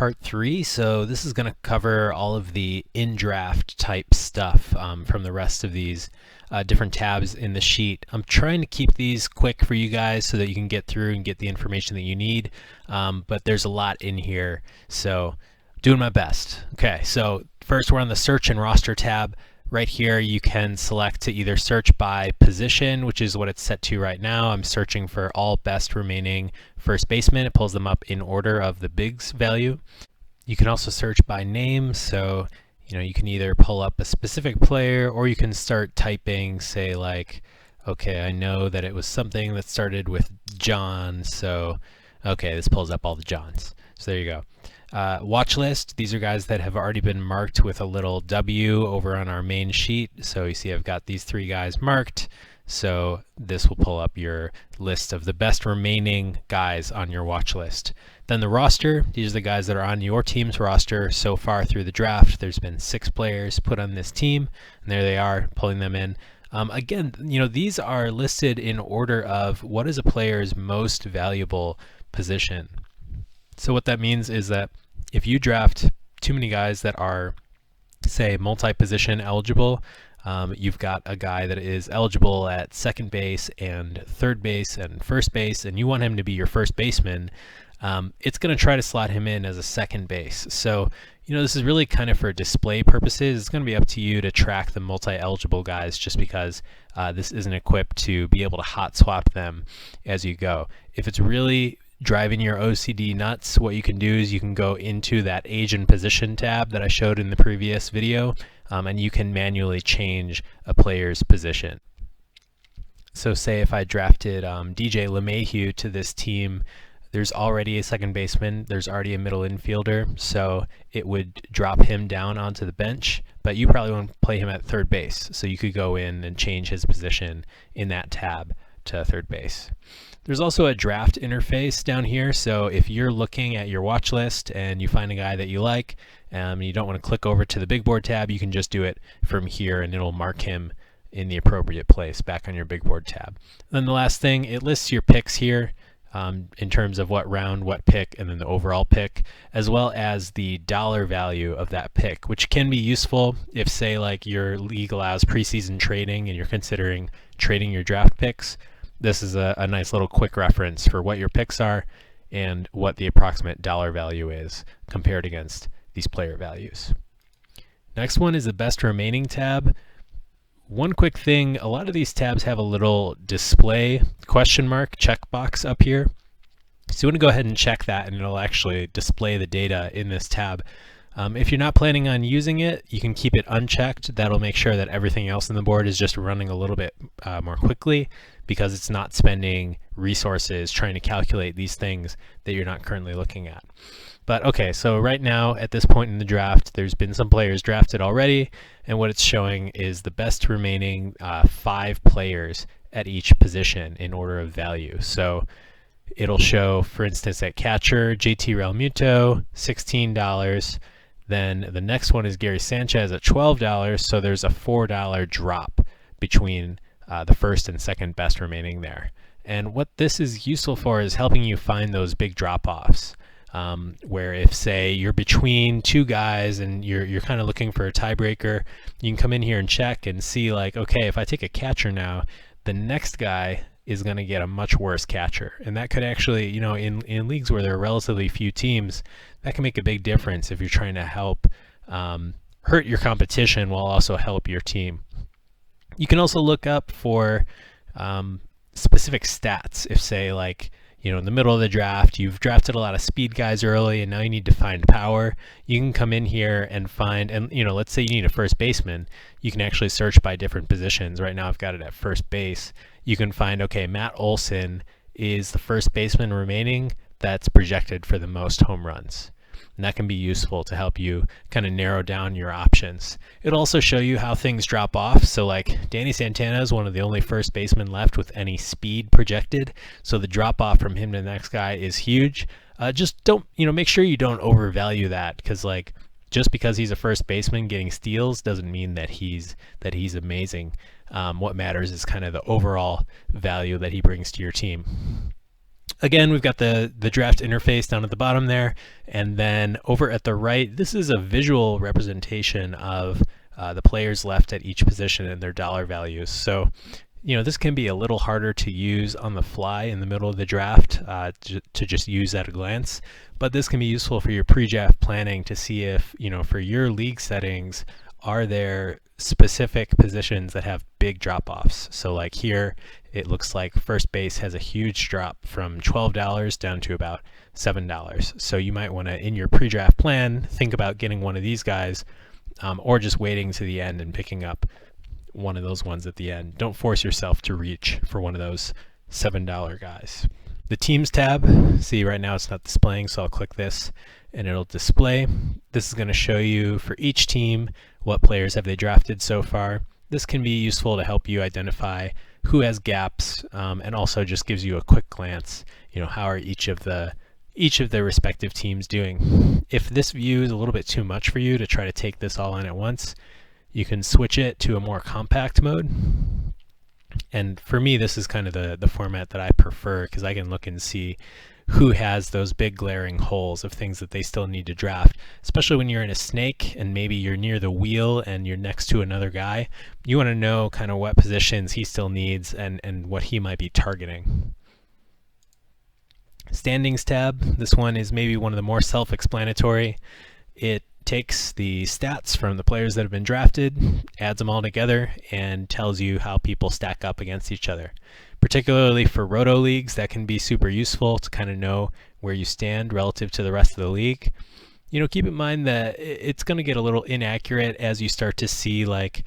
part 3. So this is going to cover all of the in-draft type stuff from the rest of these different tabs in the sheet. I'm trying to keep these quick for you guys so that you can get through and get the information that you need, but there's a lot in here, so doing my best. Okay, so first we're on the Search and Roster tab. Right here you can select to either search by position, which is what it's set to right now. I'm searching for all best remaining first basemen. It pulls them up in order of the bigs value. You can also search by name, so you can either pull up a specific player or you can start typing, say like, okay, I know that it was something that started with John, so okay, this pulls up all the Johns. So there you go. Watchlist, these are guys that have already been marked with a little W over on our main sheet. So you see I've got these 3 guys marked. So this will pull up your list of the best remaining guys on your watch list. Then the roster, these are the guys that are on your team's roster so far through the draft. There's been 6 players put on this team, and there they are, pulling them in. Again, these are listed in order of what is a player's most valuable position. So what that means is that if you draft too many guys that are, say, multi-position eligible, you've got a guy that is eligible at second base and third base and first base, and you want him to be your first baseman, it's going to try to slot him in as a second base. So, this is really kind of for display purposes. It's going to be up to you to track the multi-eligible guys just because this isn't equipped to be able to hot swap them as you go. If it's really driving your OCD nuts, what you can do is you can go into that age and position tab that I showed in the previous video, and you can manually change a player's position. So say if I drafted DJ LeMahieu to this team, there's already a second baseman, there's already a middle infielder, so it would drop him down onto the bench, but you probably want to play him at third base, so you could go in and change his position in that tab to third base. There's also a draft interface down here, so if you're looking at your watch list and you find a guy that you like and you don't want to click over to the big board tab, you can just do it from here and it'll mark him in the appropriate place back on your big board tab. And then the last thing, it lists your picks here in terms of what round, what pick, and then the overall pick, as well as the dollar value of that pick, which can be useful if, say, like your league allows preseason trading and you're considering trading your draft picks. This is a nice little quick reference for what your picks are and what the approximate dollar value is compared against these player values. Next one is the best remaining tab. One quick thing, a lot of these tabs have a little display question mark checkbox up here. So you want to go ahead and check that and it'll actually display the data in this tab. If you're not planning on using it, you can keep it unchecked. That'll make sure that everything else on the board is just running a little bit more quickly because it's not spending resources trying to calculate these things that you're not currently looking at. But okay, so right now at this point in the draft, there's been some players drafted already, and what it's showing is the best remaining 5 players at each position in order of value. So it'll show, for instance, at catcher, JT Realmuto, $16. Then the next one is Gary Sanchez at $12, so there's a $4 drop between the first and second best remaining there. And what this is useful for is helping you find those big drop-offs, where if, say, you're between 2 guys and you're kind of looking for a tiebreaker, you can come in here and check and see, like, okay, if I take a catcher now, the next guy is going to get a much worse catcher. And that could actually, in leagues where there are relatively few teams, that can make a big difference if you're trying to help hurt your competition while also help your team. You can also look up for specific stats. If, say, like, in the middle of the draft, you've drafted a lot of speed guys early and now you need to find power, you can come in here and find, and let's say you need a first baseman, you can actually search by different positions. Right now I've got it at first base. You can find, okay, Matt Olson is the first baseman remaining that's projected for the most home runs. And that can be useful to help you kind of narrow down your options. It'll also show you how things drop off. So like Danny Santana is one of the only first basemen left with any speed projected. So the drop off from him to the next guy is huge. Just don't, make sure you don't overvalue that, because like just because he's a first baseman getting steals doesn't mean that he's amazing. What matters is kind of the overall value that he brings to your team. Again, we've got the draft interface down at the bottom there, and then over at the right, this is a visual representation of the players left at each position and their dollar values. So, this can be a little harder to use on the fly in the middle of the draft to just use at a glance, but this can be useful for your pre-draft planning to see if, for your league settings, are there specific positions that have big drop-offs. So like here, it looks like first base has a huge drop from $12 down to about $7. So you might want to, in your pre-draft plan, think about getting one of these guys, or just waiting to the end and picking up one of those ones at the end. Don't force yourself to reach for one of those $7 guys. The Teams tab, see right now it's not displaying, so I'll click this and it'll display. This is going to show you for each team what players have they drafted so far. This can be useful to help you identify who has gaps, and also just gives you a quick glance, how are each of the respective teams doing. If this view is a little bit too much for you to try to take this all in at once, you can switch it to a more compact mode. And for me, this is kind of the format that I prefer, because I can look and see who has those big glaring holes of things that they still need to draft, especially when you're in a snake and maybe you're near the wheel and you're next to another guy. You want to know kind of what positions he still needs and what he might be targeting. Standings tab, this one is maybe one of the more self-explanatory. It takes the stats from the players that have been drafted, adds them all together, and tells you how people stack up against each other. Particularly for roto leagues, that can be super useful to kind of know where you stand relative to the rest of the league. Keep in mind that it's going to get a little inaccurate as you start to see like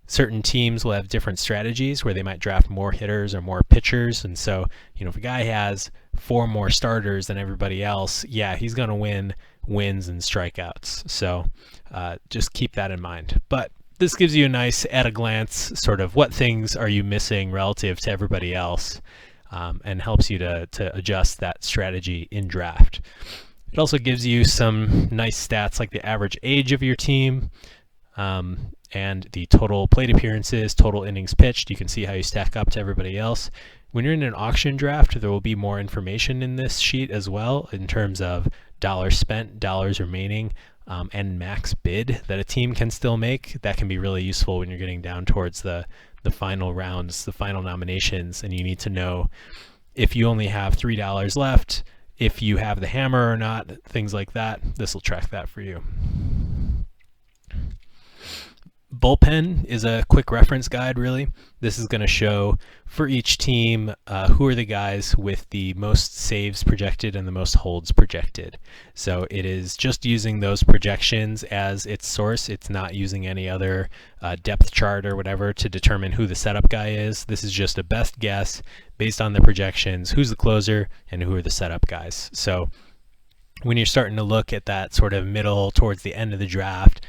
certain teams will have different strategies where they might draft more hitters or more pitchers. And so, if a guy has 4 more starters than everybody else, yeah, he's going to win wins and strikeouts. So just keep that in mind. But this gives you a nice at a glance sort of what things are you missing relative to everybody else, and helps you to adjust that strategy in draft. It also gives you some nice stats like the average age of your team, and the total plate appearances, total innings pitched. You can see how you stack up to everybody else. When you're in an auction draft, there will be more information in this sheet as well in terms of dollars spent, dollars remaining, and max bid that a team can still make. That can be really useful when you're getting down towards the final rounds, the final nominations, and you need to know if you only have $3 left, if you have the hammer or not, things like that. This will track that for you. Bullpen is a quick reference guide, really. This is going to show for each team who are the guys with the most saves projected and the most holds projected. So it is just using those projections as its source. It's not using any other depth chart or whatever to determine who the setup guy is. This is just a best guess based on the projections, who's the closer and who are the setup guys. So when you're starting to look at that sort of middle towards the end of the draft,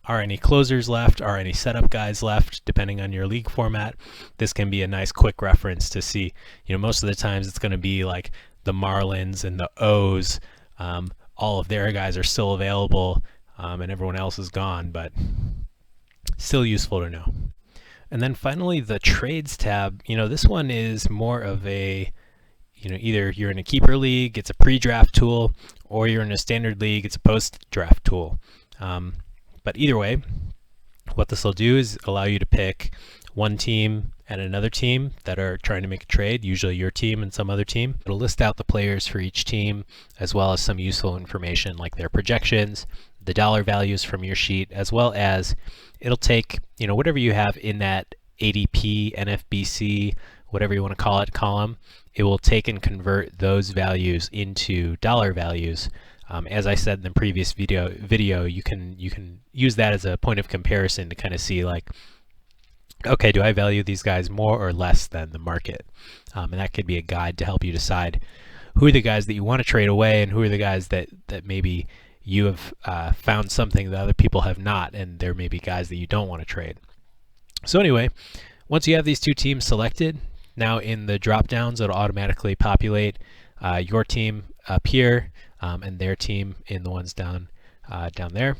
are any closers left? Are any setup guys left? Depending on your league format, this can be a nice quick reference to see. Most of the times it's going to be like the Marlins and the O's. All of their guys are still available, and everyone else is gone, but still useful to know. And then finally, the trades tab. This one is more of a, either you're in a keeper league, it's a pre-draft tool, or you're in a standard league, it's a post-draft tool. But either way, what this will do is allow you to pick one team and another team that are trying to make a trade, usually your team and some other team. It'll list out the players for each team, as well as some useful information like their projections, the dollar values from your sheet, as well as it'll take, whatever you have in that ADP, NFBC, whatever you want to call it, column. It will take and convert those values into dollar values. As I said in the previous video, you can use that as a point of comparison to kind of see like, okay, do I value these guys more or less than the market? And that could be a guide to help you decide who are the guys that you want to trade away and who are the guys that maybe you have found something that other people have not, and there may be guys that you don't want to trade. So anyway, once you have these two teams selected, now in the drop downs it'll automatically populate your team up here, and their team in the ones down there.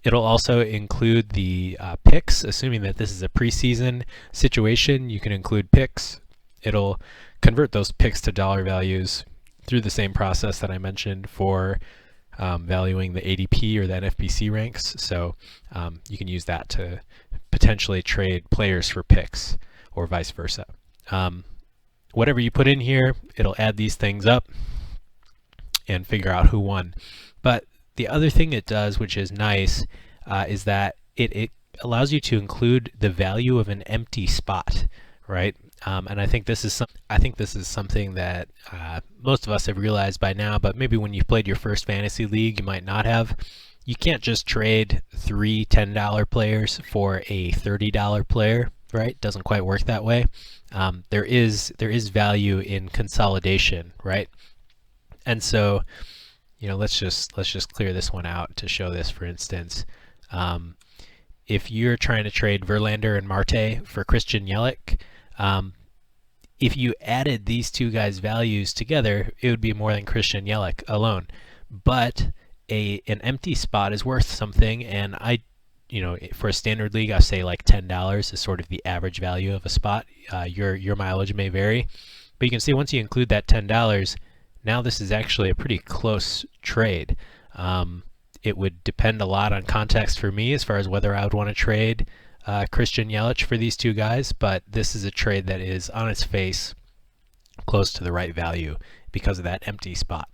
It'll also include the picks, assuming that this is a preseason situation. You can include picks. It'll convert those picks to dollar values through the same process that I mentioned for valuing the ADP or the NFBC ranks. So you can use that to potentially trade players for picks or vice versa. Whatever you put in here, it'll add these things up and figure out who won. But the other thing it does, which is nice, is that it allows you to include the value of an empty spot, right? And I think this is something that most of us have realized by now, but maybe when you've played your first fantasy league, you might not have. You can't just trade 3 $10 players for a $30 player, right? It doesn't quite work that way. There is value in consolidation, right? And so, let's just clear this one out to show this. For instance, if you're trying to trade Verlander and Marte for Christian Yelich, if you added these two guys' values together, it would be more than Christian Yelich alone. But an empty spot is worth something, and for a standard league, I say like $10 is sort of the average value of a spot. Your mileage may vary, but you can see once you include that $10, now this is actually a pretty close trade. It would depend a lot on context for me as far as whether I would want to trade Christian Yelich for these two guys, but this is a trade that is on its face close to the right value because of that empty spot.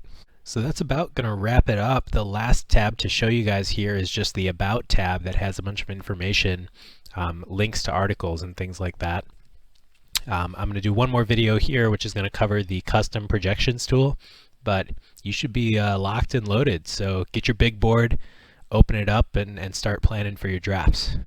So that's about going to wrap it up. The last tab to show you guys here is just the About tab that has a bunch of information, links to articles and things like that. I'm going to do one more video here, which is going to cover the custom projections tool, but you should be locked and loaded. So get your big board, open it up, and start planning for your drafts.